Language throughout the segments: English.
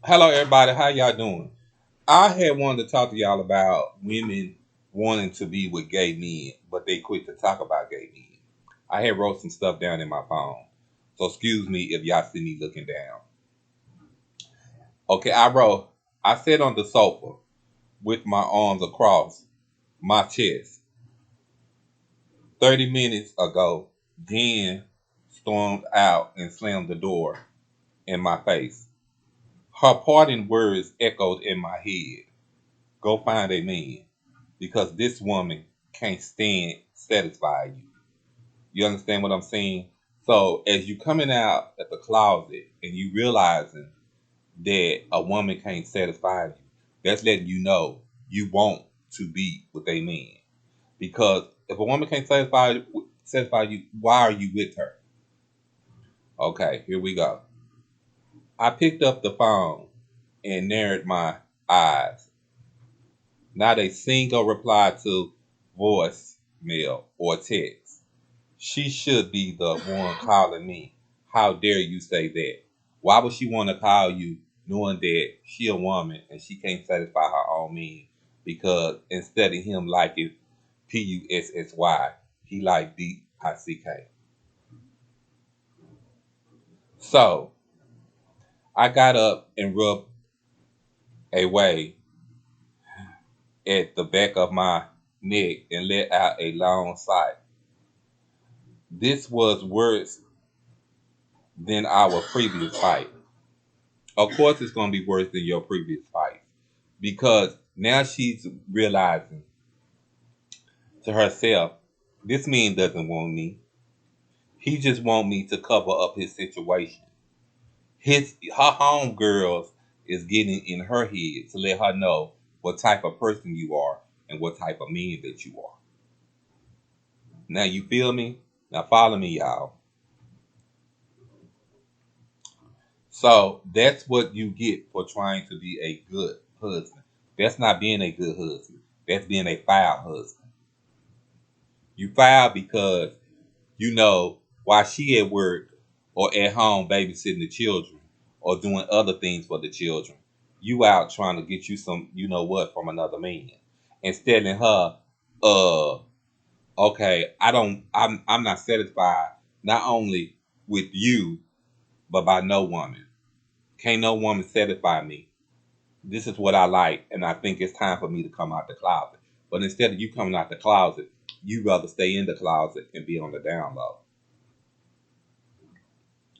Hello, everybody. How y'all doing? I had wanted to talk to y'all about women wanting to be with gay men, but they quit to talk about gay men. I had wrote some stuff down in my phone, so excuse me if y'all see me looking down. Okay, I wrote. I sat on the sofa with my arms across my chest. 30 minutes ago, Jen stormed out and slammed the door in my face. Her parting words echoed in my head. Go find a man because this woman can't stand satisfy you. You understand what I'm saying? So as you coming out at the closet and you realizing that a woman can't satisfy you, that's letting you know you want to be with a man. Because if a woman can't satisfy you, why are you with her? Okay, here we go. I picked up the phone and narrowed my eyes. Not a single reply to voicemail or text. She should be the one calling me. How dare you say that? Why would she want to call you knowing that she a woman and she can't satisfy her own man? Because instead of him liking Pussy, he like Dick. So I got up and rubbed away at the back of my neck and let out a long sigh. This was worse than our previous fight. Of course, it's going to be worse than your previous fight because now she's realizing to herself, this man doesn't want me. He just want me to cover up his situation. Her homegirls is getting in her head to let her know what type of person you are and what type of man that you are. Now you feel me? Now follow me, y'all. So that's what you get for trying to be a good husband. That's not being a good husband. That's being a foul husband. You foul because you know while she at work or at home babysitting the children or doing other things for the children, you out trying to get you some, you know what, from another man. And telling her, uh, okay, I'm not satisfied not only with you, but by no woman. Can't no woman satisfy me. This is what I like, and I think it's time for me to come out the closet. But instead of you coming out the closet, you rather stay in the closet and be on the down low.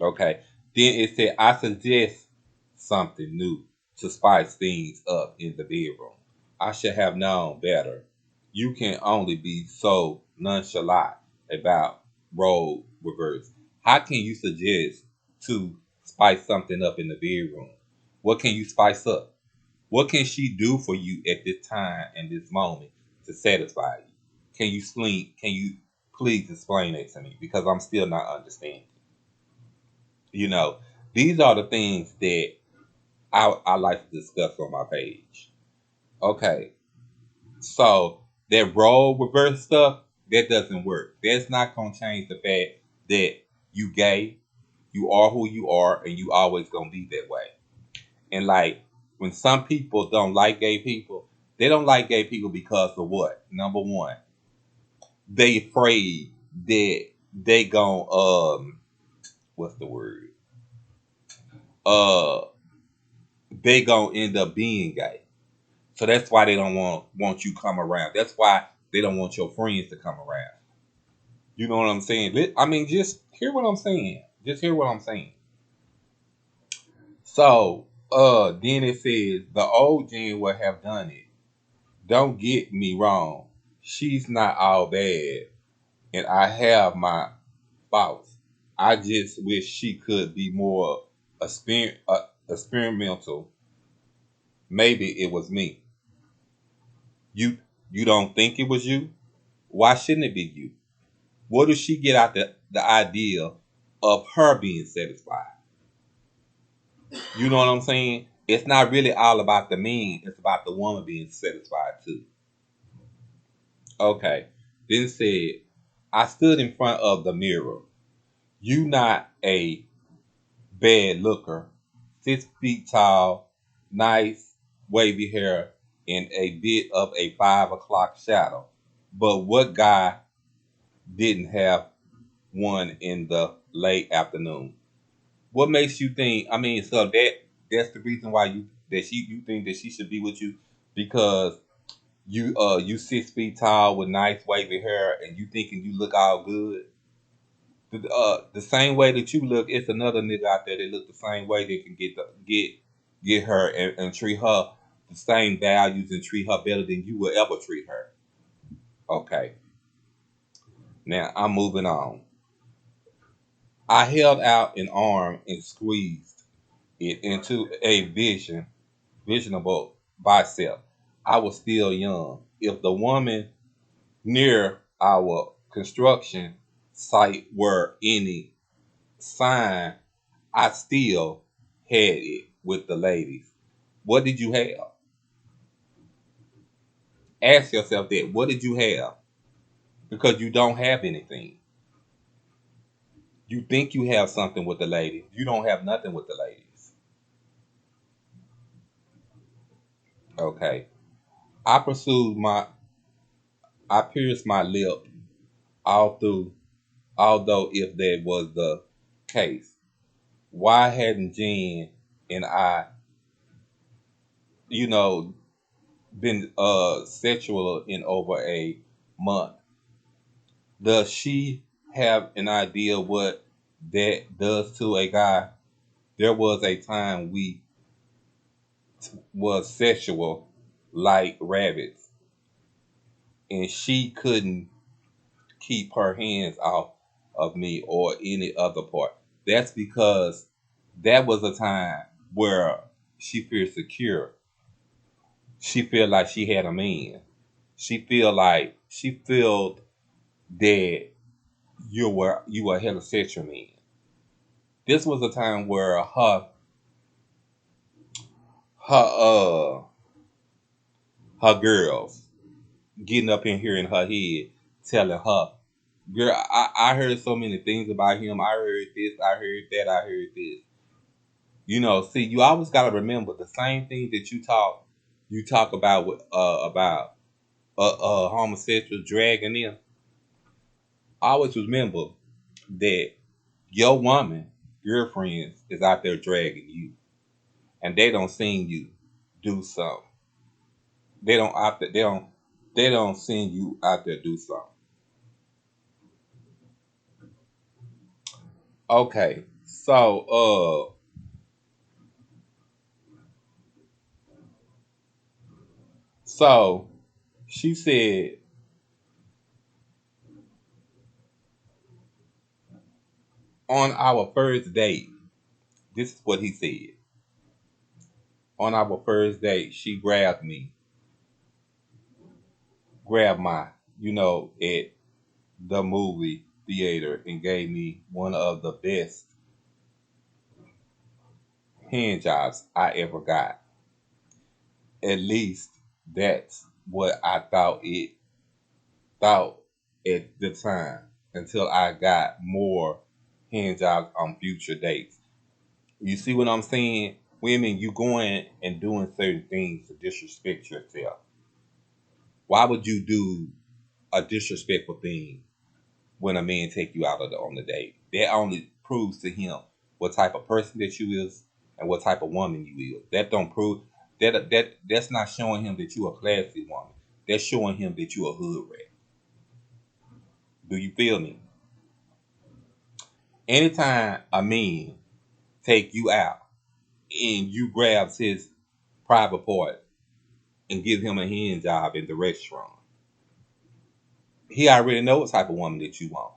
Okay. Then it said, I suggest something new to spice things up in the bedroom. I should have known better. You can only be so nonchalant about role reverse. How can you suggest to spice something up in the bedroom? What can you spice up? What can she do for you at this time and this moment to satisfy you? Can you sleep? Can you please explain it to me? Because I'm still not understanding. You know, these are the things that I like to discuss on my page. Okay, so that role reverse stuff, that doesn't work. That's not gonna change the fact that you gay, you are who you are, and you always gonna be that way. And like when some people don't like gay people, they don't like gay people because of what? Number one, they afraid that they gon' what's the word? Uh they gonna end up being gay. So that's why they don't want you come around. That's why they don't want your friends to come around. You know what I'm saying? I mean, just hear what I'm saying. Just hear what I'm saying. So, then it says the old Jen would have done it. Don't get me wrong. She's not all bad, and I have my faults. I just wish she could be more experimental. Maybe it was me. You you don't think it was you? Why shouldn't it be you? What does she get out the idea of her being satisfied? You know what I'm saying? It's not really all about the man, it's about the woman being satisfied too. Okay. Then said, I stood in front of the mirror. You not a bad looker, 6 feet tall. nice wavy hair, and a bit of a 5 o'clock shadow. But what guy didn't have one in the late afternoon? What makes you think? I mean, so that's the reason why you think that she should be with you because you 6 feet tall with nice wavy hair and you thinking you look all good. The same way that you look, it's another nigga out there that look the same way that can get her and treat her the same values and treat her better than you will ever treat her. Okay, now I'm moving on. I held out an arm and squeezed it into a visionable bicep. I was still young. If the woman near our construction site were any sign, I still had it with the ladies. What did you have? Ask yourself that. What did you have? Because you don't have anything. You think you have something with the ladies. You don't have nothing with the ladies. Okay. I pursued my I pierced my lip all through although if that was the case. Why hadn't Jen and I, you know, been sexual in over a month? Does she have an idea what that does to a guy? There was a time we was sexual like rabbits, and she couldn't keep her hands off of me or any other part. That's because that was a time where she feels secure. She feel like she had a man. She felt that you were a heterosexual man. This was a time where her her girls getting up in here in her head telling her, girl, I heard so many things about him. I heard this, I heard that, I heard this. See, you always gotta remember the same thing that you talk about with about homosexual dragging them. Always remember that your woman, girlfriends, is out there dragging you, and they don't seen you do something. They don't out there, they don't send you out there do something. Okay, so she said on our first date, this is what he said. On our first date, she grabbed my, at the movie theater and gave me one of the best hand jobs I ever got. At least that's what I thought at the time until I got more hand jobs on future dates. You see what I'm saying? Women, you going and doing certain things to disrespect yourself. Why would you do a disrespectful thing when a man take you out on the date? That only proves to him what type of person that you is and what type of woman you is. That don't prove that's not showing him that you a classy woman. That's showing him that you a hood rat. Do you feel me? Anytime a man take you out and you grabs his private part and give him a hand job in the restaurant, he already know what type of woman that you are.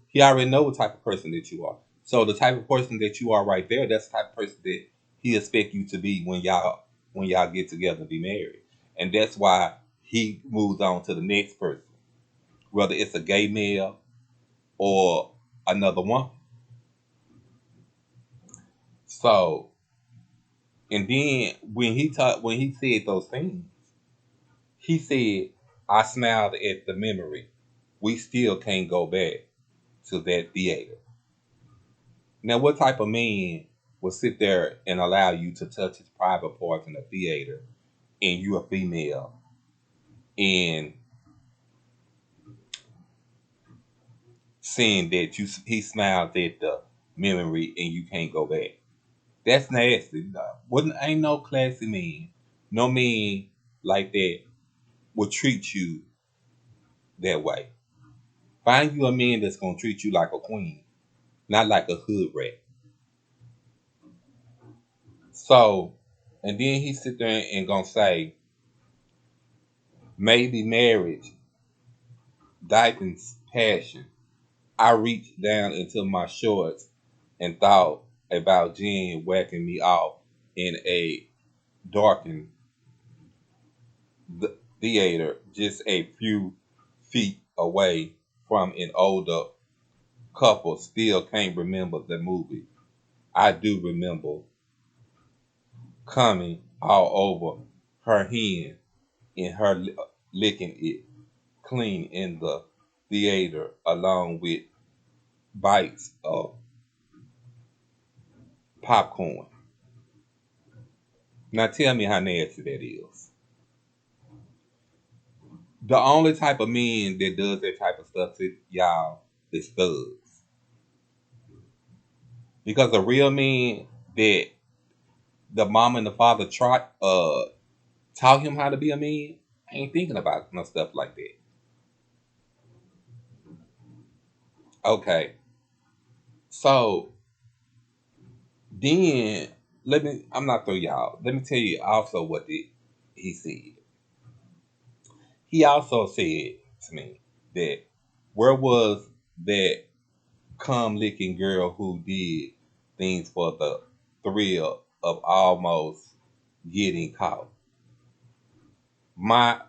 He already know what type of person that you are. So the type of person that you are right there, that's the type of person that he expect you to be when y'all get together and be married. And that's why he moves on to the next person, whether it's a gay male or another woman. So and then when he said those things, he said, I smiled at the memory. We still can't go back to that theater. Now what type of man will sit there and allow you to touch his private parts in the theater, and you're a female, and seeing that he smiled at the memory and you can't go back. That's nasty. Wouldn't ain't no classy man, no man like that will treat you that way. Find you a man that's gonna treat you like a queen, not like a hood rat. So, and then he sit there and gonna say maybe marriage dipens passion. I reached down into my shorts and thought about Jen whacking me off in a darkened theater just a few feet away from an older couple. Still can't remember the movie. I do remember coming all over her hand and her licking it clean in the theater along with bites of popcorn. Now tell me how nasty that is. The only type of men that does that type of stuff to y'all is thugs. Because a real man that the mom and the father taught him how to be a man ain't thinking about no stuff like that. Okay. So then I'm not through y'all. Let me tell you also what he said. He also said to me that where was that cum licking girl who did things for the thrill of almost getting caught? My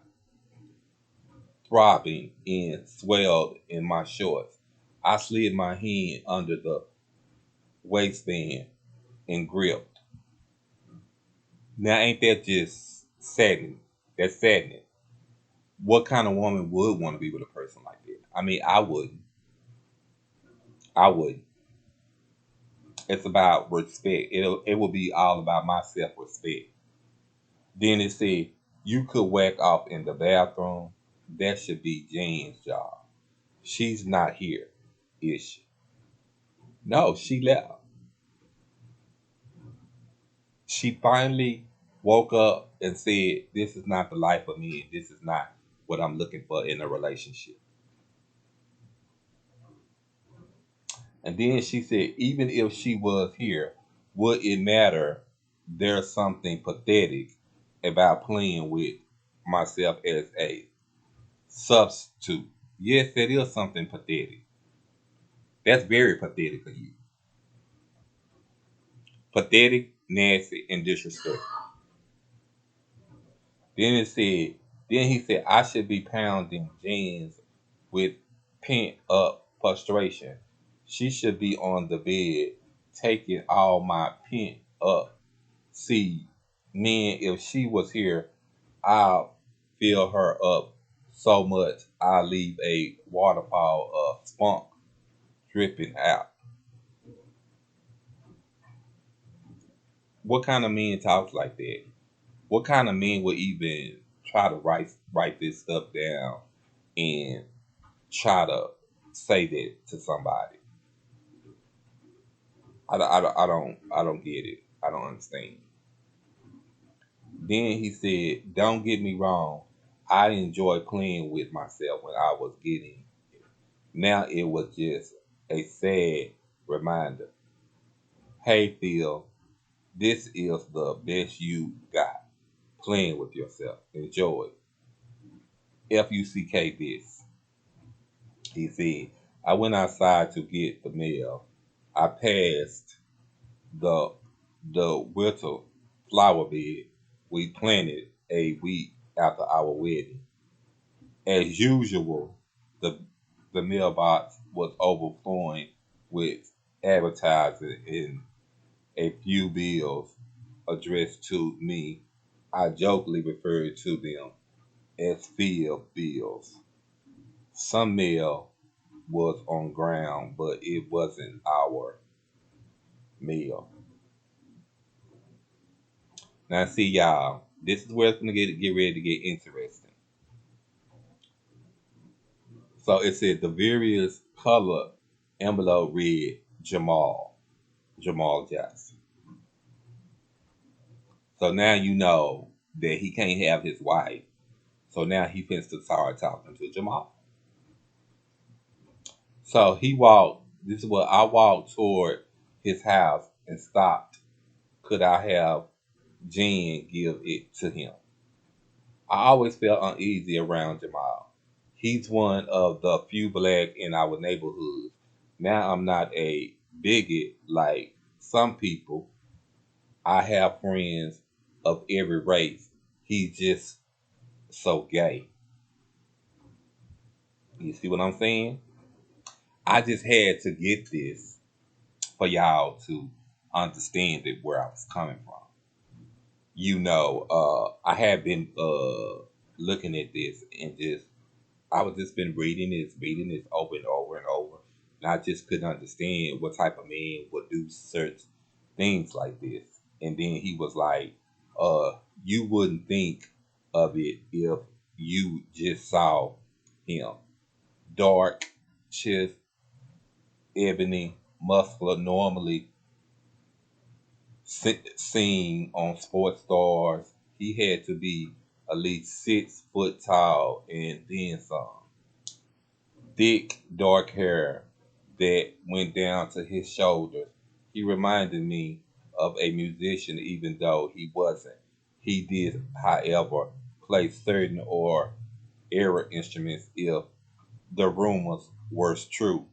throbbing and swelled in my shorts. I slid my hand under the waistband and gripped. Now ain't that just saddening? That's saddening. What kind of woman would want to be with a person like that? I mean, I wouldn't. I wouldn't. It's about respect. It will be all about my self respect. Then it said you could whack off in the bathroom. That should be Jane's job. She's not here, is she? No, she left. She finally woke up and said, "This is not the life of me. This is not what I'm looking for in a relationship." And then she said, even if she was here, would it matter? There's something pathetic about playing with myself as a substitute. Yes, that is something pathetic. That's very pathetic of you. Pathetic, nasty, and disrespectful. Then it said, then he said, I should be pounding jeans with pent up frustration. She should be on the bed taking all my pent up. See, man, if she was here, I'll fill her up so much I'll leave a waterfall of spunk dripping out. What kind of man talks like that? What kind of man would even try to write this stuff down and try to say that to somebody? I don't get it. I don't understand. Then he said, "Don't get me wrong. I enjoy playing with myself when I was getting. Now it was just a sad reminder. Hey Phil, this is the best you got. Playing with yourself. Enjoy. FUCK this." He said, I went outside to get the mail. I passed the winter flower bed we planted a week after our wedding. As usual, the the mailbox was overflowing with advertising and a few bills addressed to me. I jokingly referred to them as field bills. Some mail was on ground, but it wasn't our mail. Now, see, y'all, this is where it's gonna get ready to get interesting. So it said the various color envelope read Jamal Jackson. So now you know that he can't have his wife. So now he finna to start talking to Jamal. So he walked. This is what I walked toward his house and stopped. Could I have Jen give it to him? I always felt uneasy around Jamal. He's one of the few black in our neighborhood. Now I'm not a bigot like some people. I have friends of every race. He's just so gay. You see what I'm saying? I just had to get this for y'all to understand it where I was coming from. I have been looking at this and just I was just been reading this over and over and over, and I just couldn't understand what type of man would do such things like this. And then he was like, you wouldn't think of it if you just saw him. Dark, chest, ebony, muscular, normally seen on sports stars. He had to be at least 6 foot tall and then some. Thick, dark hair that went down to his shoulders. He reminded me of a musician, even though he wasn't. He did, however, play certain or era instruments if the rumors were true.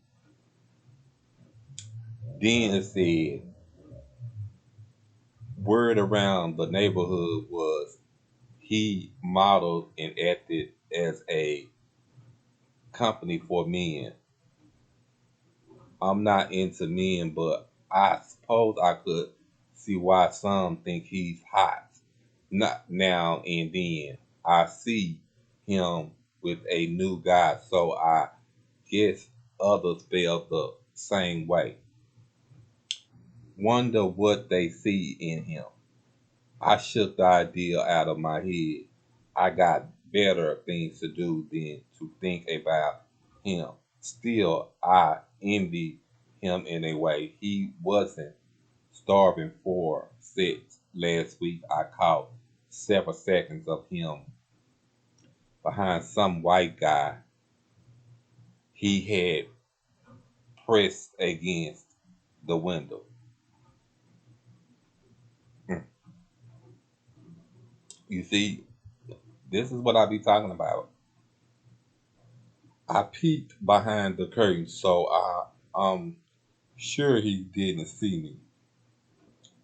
Then it said, word around the neighborhood was he modeled and acted as a company for men. I'm not into men, but I suppose I could see why some think he's hot. Not now and then. I see him with a new guy, so I guess others feel the same way. Wonder what they see in him. I shook the idea out of my head. I got better things to do than to think about him. Still, I envy him in a way. He wasn't starving for sex. Last week, I caught several seconds of him behind some white guy he had pressed against the window. Hmm. You see, this is what I be talking about. I peeked behind the curtain, so I'm sure he didn't see me.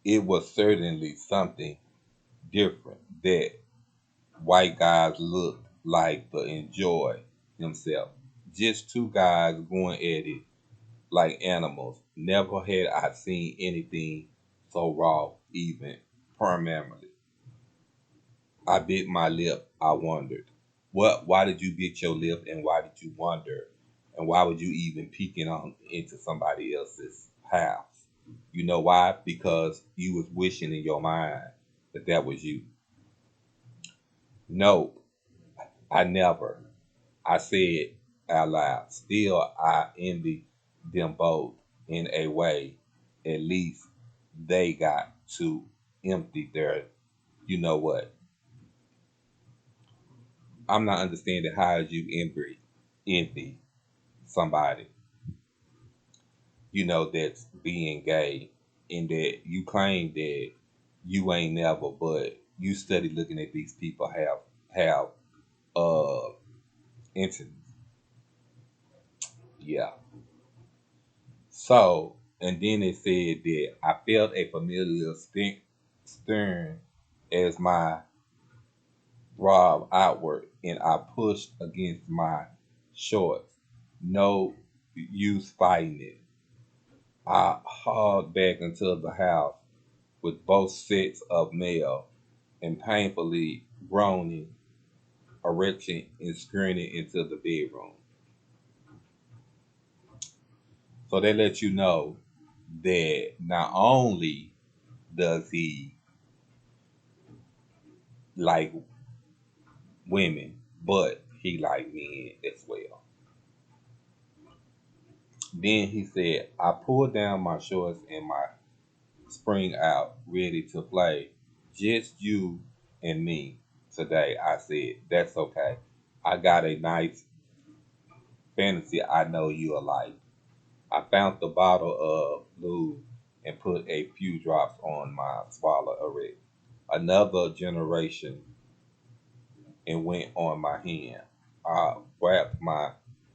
It was certainly something different that white guys looked like to enjoy himself. Just two guys going at it like animals. Never had I seen anything so raw, even permanently. I bit my lip. I wondered, what? Why did you bit your lip, and why did you wonder, and why would you even peeking on into somebody else's house? You know why? Because you was wishing in your mind that that was you. No, I never. I said out loud. Still, I envy them both in a way. At least they got to empty their, you know what? I'm not understanding how you envy somebody, that's being gay, and that you claim that you ain't never, but you study looking at these people have uh intimacy. Yeah. So, and then it said that I felt a familiar stern as my throb outward, and I pushed against my shorts. No use fighting it. I hauled back into the house with both sets of mail and painfully groaning, erection, and screaming into the bedroom. So they let you know that not only does he like women, but he like men as well. Then he said, I pulled down my shorts and my spring out, ready to play. Just you and me today. I said, that's okay. I got a nice fantasy I know you'll like. I found the bottle of lube and put a few drops on my swallow already. Another generation and went on my hand. I wrapped my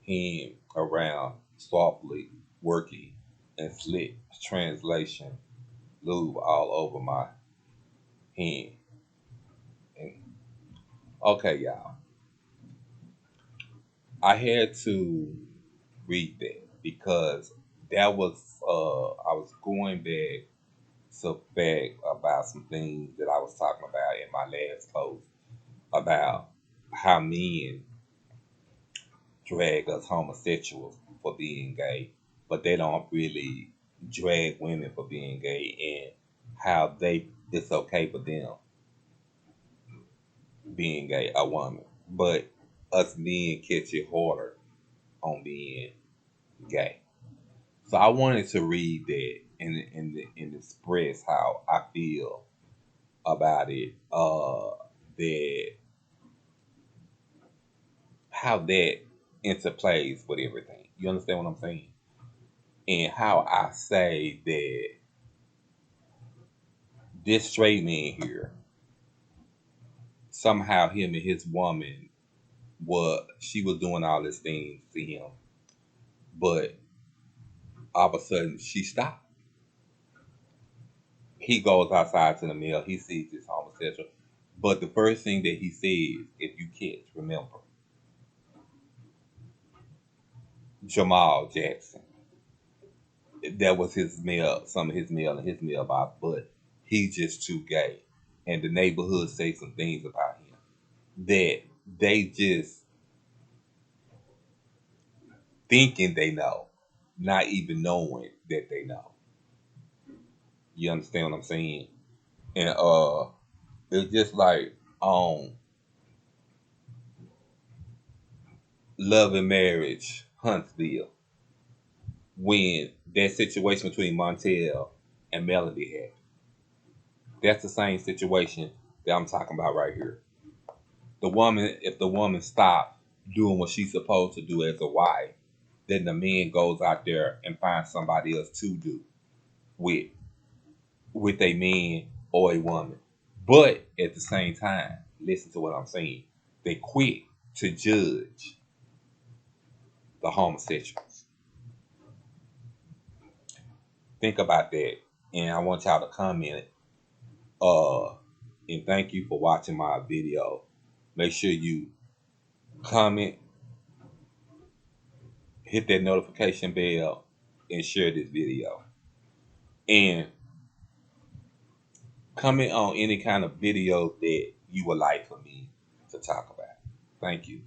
hand around softly, working and slick translation lube all over my hand. And, okay, y'all, I had to read that because that was I was going back about some things that I was talking about in my last post about how men drag us homosexuals for being gay, but they don't really drag women for being gay, and how they it's okay for them being gay, a woman, but us men catch it harder on being gay. So I wanted to read that and express how I feel about it. That how that interplays with everything. You understand what I'm saying? And how I say that this straight man here, somehow him and his woman, she was doing all these things to him, but all of a sudden she stopped. He goes outside to the mill, he sees this homosexual. But the first thing that he says, if you catch, remember, Jamal Jackson. That was his mail, some of his mail in his mailbox, but he's just too gay. And the neighborhood say some things about him that they just thinking they know, not even knowing that they know. You understand what I'm saying? And it's just like on Love and Marriage, Huntsville, when that situation between Montel and Melody happened. That's the same situation that I'm talking about right here. The woman, if the woman stops doing what she's supposed to do as a wife, then the man goes out there and finds somebody else to do with with a man or a woman. But at the same time, listen to what I'm saying. They quit to judge the homosexuals. Think about that. And I want y'all to comment. Uh and thank you for watching my video. Make sure you comment, hit that notification bell, and share this video. And comment on any kind of video that you would like for me to talk about. Thank you.